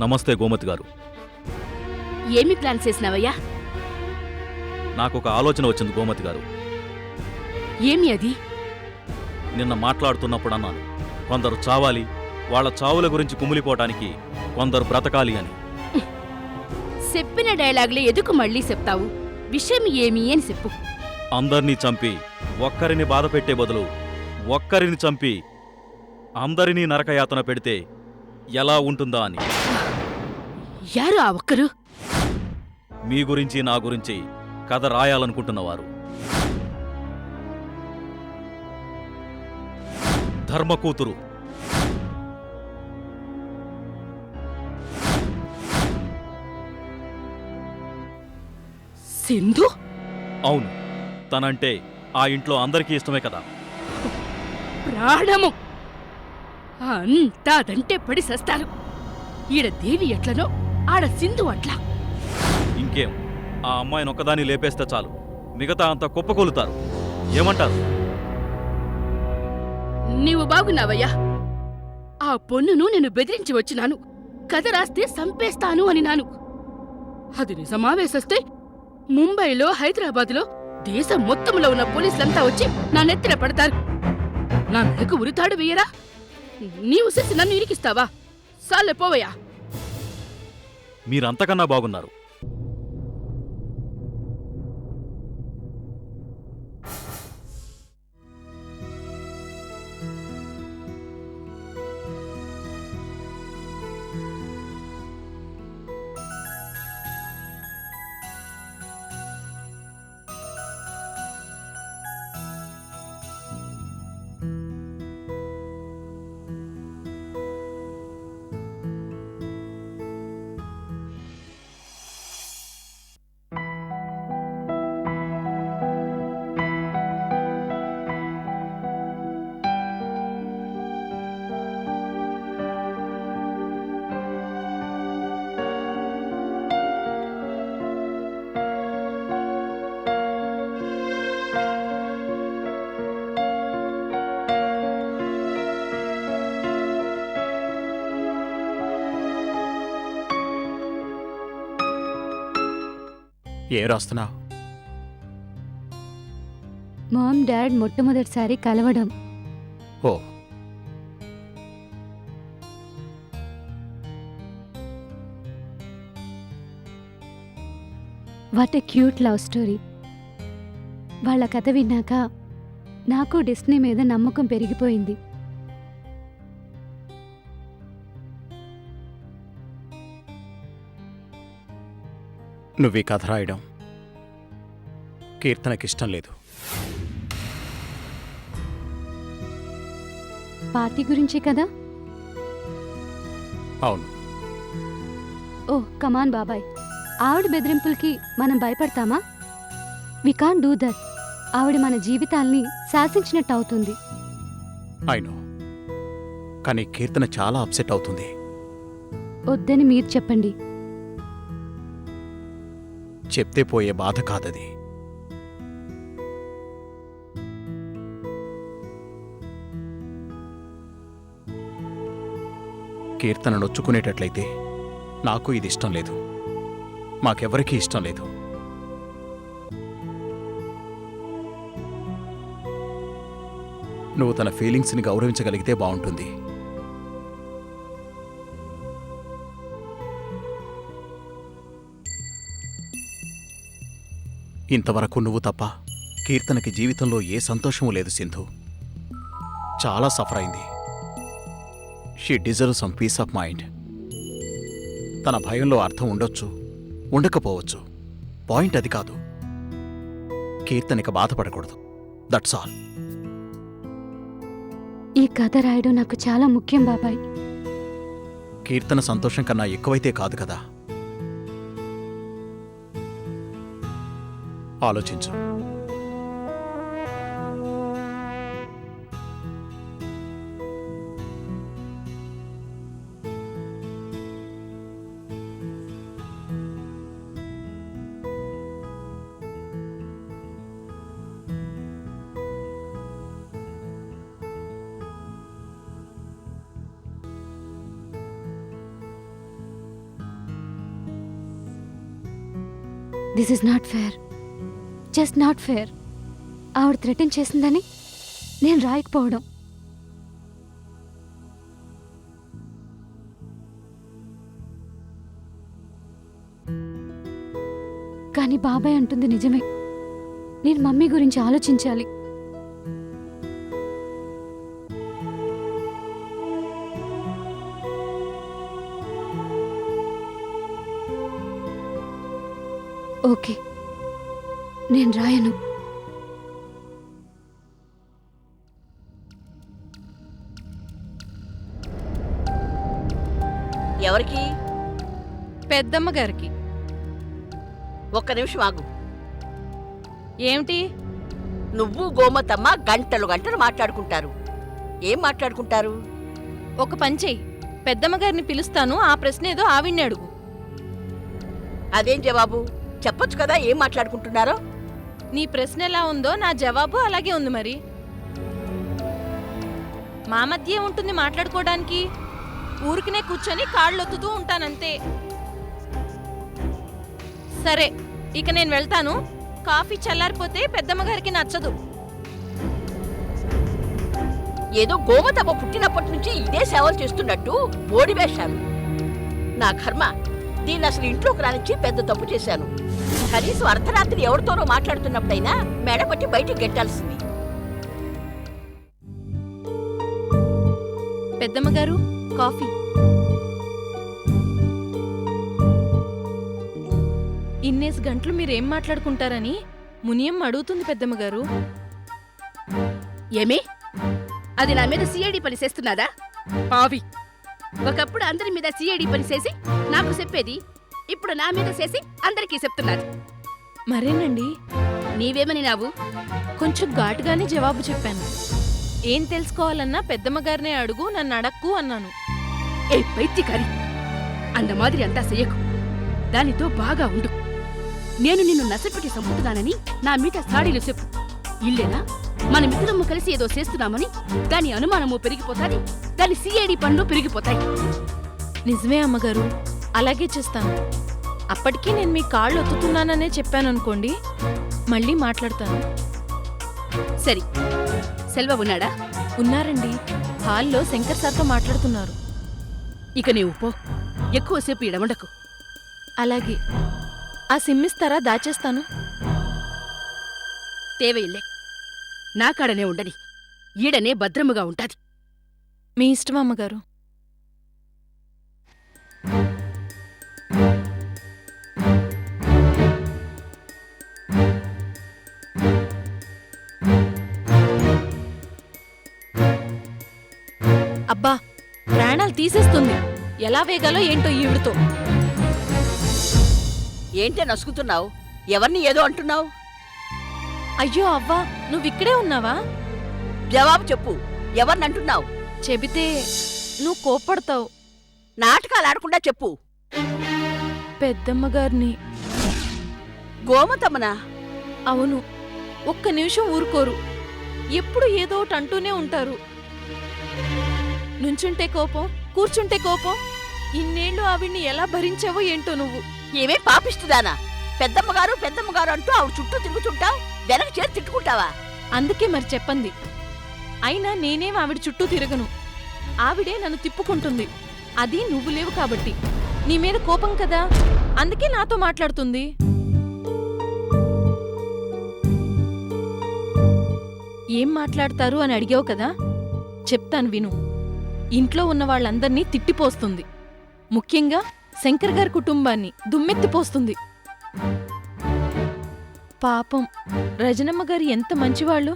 నమస్తే గోమతి గారు. ఏమి ప్లాన్ చేసినావయ్యా? నాకొక ఆలోచన వచ్చింది గోమతి గారు. ఏమి అది? నిన్న మాట్లాడుతున్నప్పుడు అన్నాను, కొందరు చావాలి, వాళ్ళ చావుల గురించి కుమిలిపోవటానికి కొందరు బ్రతకాలి అని. చెప్పిన డైలాగులే ఎదుకు మళ్ళీ చెప్తావు? విషయం ఏమి అని చెప్పు. అందర్నీ చంపి ఒక్కరిని బాధపెట్టే బదులు ఒక్కరిని చంపి అందరినీ నరకయాతన పెడితే ఎలా ఉంటుందా అని. యారు ఆ ఒక్కరు? మీ గురించి నా గురించి కథ రాయాలనుకుంటున్నవారు. ధర్మకూతురు. సింధు? అవును, తనంటే ఆ ఇంట్లో అందరికీ ఇష్టమే కదా. ప్రాణము అంతా అదంటే పడి సస్తారు. ఈడ దేవి ఎట్లనో ఆడ సింధు అట్లా. ఇంకేం, ఆ అమ్మాయిని ఒక్కదాన్ని లేపేస్తే చాలు, మిగతా అంతా కుప్పకూలుతారు. ఏమంటారు? నీవు బాగున్నావయ్యా? ఆ పొన్నును నేను బెదిరించి వచ్చినాను. కథ రాస్తే సంపేస్తాను అని నాను. అది నిజమా వేసొస్తే ముంబైలో, హైదరాబాదులో, దేశం మొత్తంలో ఉన్న పోలీసులంతా వచ్చి నా నెత్తిన పడతారు. నా మెడకు ఉరితాడు వెయ్యరా? నీవు చేసి నన్ను ఇరికిస్తావా? సాలే పోవయ్యా. మీరంతకన్నా బాగున్నారు. ఏం రాస్తున్నావు? మామ్ డాడ్ మొట్టమొదటిసారి కలవడం. Oh, what a cute love story. వాళ్ళ కథ విన్నాక నాకు డెస్టినీ మీద నమ్మకం పెరిగిపోయింది. నువ్వు ఈ కథ రాయడం కీర్తనకిష్టం లేదు. పార్టీ గురించి కదా? అవును. ఓ కమాన్ బాబాయ్, ఆవిడ బెదిరింపులకి మనం భయపడతామా? We can't do that. ఆవిడ మన జీవితాల్ని శాసించినట్టు అవుతుంది. అయినో, కానీ కీర్తన చాలా అప్సెట్ అవుతుంది. వద్దని మీరు చెప్పండి. చెప్తే పోయే బాధ కాదది. కీర్తన నొచ్చుకునేటట్లయితే నాకు ఇది ఇష్టం లేదు, మాకెవరికీ ఇష్టం లేదు. నువ్వు తన ఫీలింగ్స్ని గౌరవించగలిగితే బావుంటుంది. ఇంతవరకు నువ్వు తప్ప కీర్తనకి జీవితంలో ఏ సంతోషమూ లేదు సింధు. చాలా సఫర్ అయింది. She deserve some piece of mind. తన భయంలో అర్థం ఉండొచ్చు, ఉండకపోవచ్చు. పాయింట్ అది కాదు. కీర్తనిక బాధపడకూడదు. That's all. ఈ కథ రాయడం నాకు చాలా ముఖ్యం బాబాయ్. కీర్తన సంతోషం కన్నా ఎక్కువైతే కాదు కదా. ఆలోచించు. This is not fair, just not fair. ఆవిడ థ్రెటన్ చేసిందని నేను రాయకపోవడం. కానీ బాబాయ్ అంటుంది నిజమే. నేను మమ్మీ గురించి ఆలోచించాలి. ఓకే, నేను రాయను. ఎవరికి? పెద్దమ్మ గారికి. ఒక్క నిమిషం ఆగు. ఏమిటి? నువ్వు గోమతమ్మ గంటలు గంటలు మాట్లాడుకుంటారు. ఏం మాట్లాడుకుంటారు? ఒక పని చెయ్యి, పెద్దమ్మ గారిని పిలుస్తాను, ఆ ప్రశ్న ఏదో ఆవిడ్ని అడుగు. అదేం జవాబు? చెప్పొచ్చు కదా ఏం మాట్లాడుకుంటున్నారో. నీ ప్రశ్న ఎలా ఉందో నా జవాబు అలాగే ఉంది. మరి మా మధ్య ఉంటుంది మాట్లాడుకోవడానికి? ఊరికినే కూర్చొని కాళ్ళొత్తుతూ ఉంటానంతే. సరే, ఇక నేను వెళ్తాను. కాఫీ చల్లారిపోతే పెద్దమ్మ గారికి నచ్చదు. ఏదో గోమతమ్మ పుట్టినప్పటి నుంచి ఇదే సేవలు చేస్తున్నట్టు బోడి వేశాను. నా కర్మ, దీన్ని అసలు ఇంట్లోకి రానిచ్చి పెద్ద తప్పు చేశాను. కనీసం అర్ధరాత్రి ఎవరితోనో మాట్లాడుతున్నప్పుడైనా మెడపట్టి బయటికి గెట్టాల్సింది. పెద్దమ్మ గారు, కాఫీ. ఇన్నేసి గంటలు మీరేం మాట్లాడుకుంటారని మునియమ్మ అడుగుతుంది పెద్దమ్మ గారు. ఏమే, అది నా మీద సిఐడి పని చేస్తున్నదా? పావి, ఒకప్పుడు అందరి మీద సిఐడి పని చేసి నాకు చెప్పేది, ఇప్పుడు నా మీద చేసి అందరికీ చెప్తున్నది. మరేనండి, నీవేమని నావు? కొంచెం ఘాటుగానే జవాబు చెప్పాను. ఏం తెలుసుకోవాలన్నా పెద్దమ్మ గారినే అడుగు, నన్ను అడక్కు అన్నాను. ఏ పైత్యకారి, అంద మాదిరి అంతా చెయ్యకు. దానితో బాగా ఉండు. నేను నిన్ను నసపెట్టి చంపుతున్నానని నా మీద సాడీలు చెప్పు. ఇల్లేనా మనమిద్దరము కలిసి ఏదో చేస్తున్నామని దాని అనుమానము పెరిగిపోతాది, దాని సిఐడి పనులు పెరిగిపోతాయి. నిజమే అమ్మగారు, అలాగే చేస్తాను. అప్పటికీ నేను మీ కాళ్ళు ఒత్తుతున్నాననే చెప్పాననుకోండి, మళ్ళీ మాట్లాడతాను. సరి, సెల్వ ఉన్నాడా? ఉన్నారండి, హాల్లో శంకర్ సార్తో మాట్లాడుతున్నారు. ఇక నీవు పో, ఎక్కువసేపు ఇడవండకు. అలాగే. ఆ సిమ్మిస్తారా? దాచేస్తాను. తేవయిల్లే, నా కాడనే ఉండని, ఈడనే భద్రముగా ఉంటాది. మీ ఇష్టం అమ్మగారు. అబ్బా, ప్రాణాలు తీసేస్తుంది. ఎలా వేగాలో ఏంటో ఈవిడితో. ఏంటే నసుకుతున్నావు? ఎవరిని ఏదో అంటున్నావు? అయ్యో అవ్వా, నువ్విక్కడే ఉన్నావా? జవాబు చెప్పు, ఎవరిని అంటున్నావు? చెబితే నువ్వు కోప్పడతావు. నాటకాలు ఆడకుండా చెప్పు. పెద్దమ్మ గారిని. గోమతమ్మనా? అవును. ఒక్క నిమిషం ఊరుకోరు. ఎప్పుడు ఏదో ఒకటి అంటూనే ఉంటారు. నుంచుంటే కోపం, కూర్చుంటే కోపం. ఇన్నేళ్లు ఆవిడ్ని ఎలా భరించావో ఏంటో నువ్వు. ఏమే పాపిస్తుదానా? పెద్దమ్మగారు అంటూ ఆవిడ చుట్టూ తిరుగుతుంటావు, వెనక చేతి తిట్టుకుంటావా? అందుకే మరి చెప్పంది. అయినా నేనేం ఆవిడ చుట్టూ తిరగను. ఆవిడే నన్ను తిప్పుకుంటుంది. అది నువ్వు లేవు కాబట్టి. నీ మీద కోపం కదా, అందుకే నాతో మాట్లాడుతుంది. ఏం మాట్లాడతారు అని అడిగావు కదా, చెప్తాను విను. ఇంట్లో ఉన్న వాళ్ళందర్నీ తిట్టిపోస్తుంది. ముఖ్యంగా శంకర్ గారి కుటుంబాన్ని దుమ్మెత్తిపోస్తుంది. పాపం రజనమ్మ గారు ఎంత మంచివాళ్ళు.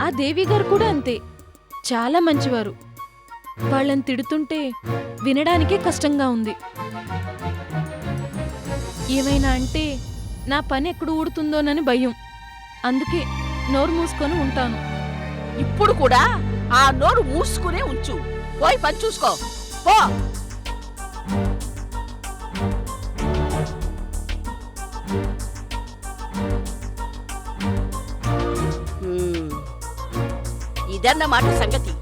ఆ దేవి గారు కూడా అంతే, చాలా మంచివారు. వాళ్ళని తిడుతుంటే వినడానికే కష్టంగా ఉంది. ఏమైనా అంటే నా పని ఎక్కడ ఊడుతుందోనని భయం. అందుకే నోరు మూసుకొని ఉంటాను. ఇప్పుడు కూడా ఆ నోరు మూసుకునే ఉంచు. పోయి పని చూసుకో, పో. ఇదన్నమాట సంగతి.